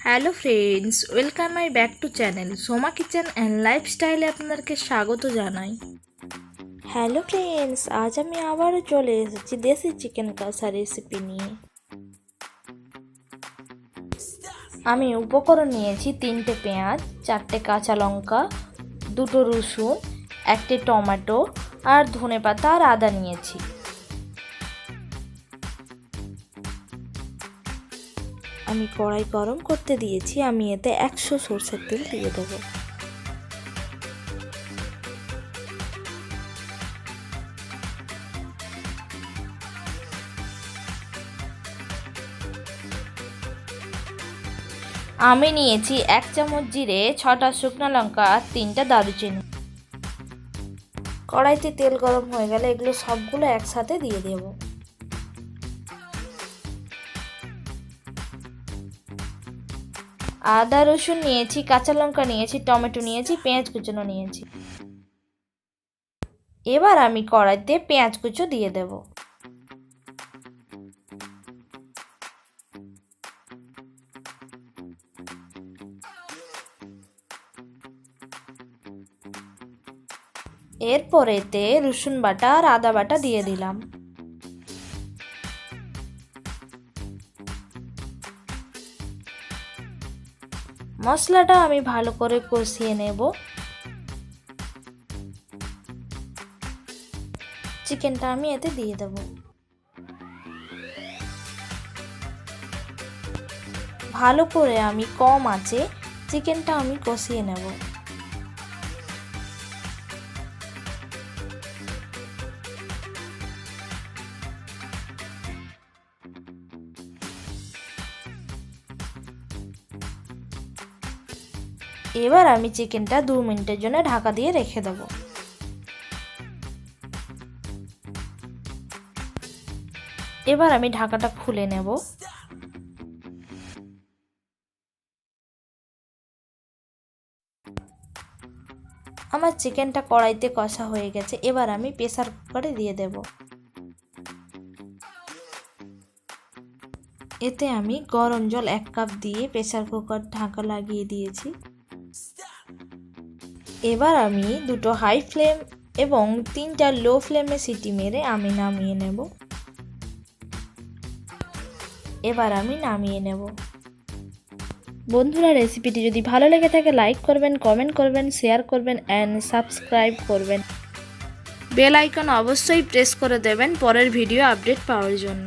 Hello friends, welcome my back to channel Soma kitchen and লাইফস্টাইলে আপনাদেরকে স্বাগত জানাই। হ্যালো ফ্রেন্ডস, আজ আমি আবারও চলে এসেছি দেশি চিকেন কষা রেসিপি নিয়ে। আমি উপকরণ নিয়েছি 3টে পেঁয়াজ, 4টে কাঁচা লঙ্কা, 2টো রসুন, 1টে টমেটো আর ধনেপাতা আর আদা নিয়েছি। আমি কড়াই গরম করতে দিয়েছি, আমি এতে 100 সরষের তেল দিয়ে দেবো। আমি নিয়েছি 1 চামচ জিরে, 6টা শুকনো লঙ্কা আর 3টা দারুচিনি। কড়াইতে তেল গরম হয়ে গেলে এগুলো সবগুলো একসাথে দিয়ে দেব। আদা রসুন নিয়েছি, কাঁচা লঙ্কা নিয়েছি, টমেটো নিয়েছি, পেঁয়াজ কুচনো নিয়েছি। এবার আমি কড়াইতে পেঁয়াজ কুচো দিয়ে দেব। এরপর এতে রসুন বাটা আর আদা বাটা দিয়ে দিলাম। মশলাটা আমি ভালো করে কষিয়ে নেব। চিকেনটা আমি এতে দিয়ে দেব। ভালো করে আমি কম আঁচে চিকেনটা আমি কষিয়ে নেব। এবার আমি চিকেনটা 2 মিনিটের জন্য ঢাকা দিয়ে রেখে দেব। এবার আমি ঢাকাটা খুলে নেব। আমার চিকেনটা কড়াইতে কষা হয়ে গেছে। এবার আমি প্রেসার কুকারে দিয়ে দেব। এতে আমি গরম জল 1 কাপ দিয়ে প্রেসার কুকার ঢাকা লাগিয়ে দিয়েছি। এবার আমি 2টো হাই ফ্লেম এবং 3টা লো ফ্লেমে সিটি মেরে আমি নামিয়ে নেব। এবার আমি নামিয়ে নেব। বন্ধুরা, রেসিপিটি যদি ভালো লেগে থাকে লাইক করবেন, কমেন্ট করবেন, শেয়ার করবেন অ্যান্ড সাবস্ক্রাইব করবেন। বেল আইকন অবশ্যই প্রেস করে দেবেন পরের ভিডিও আপডেট পাওয়ার জন্য।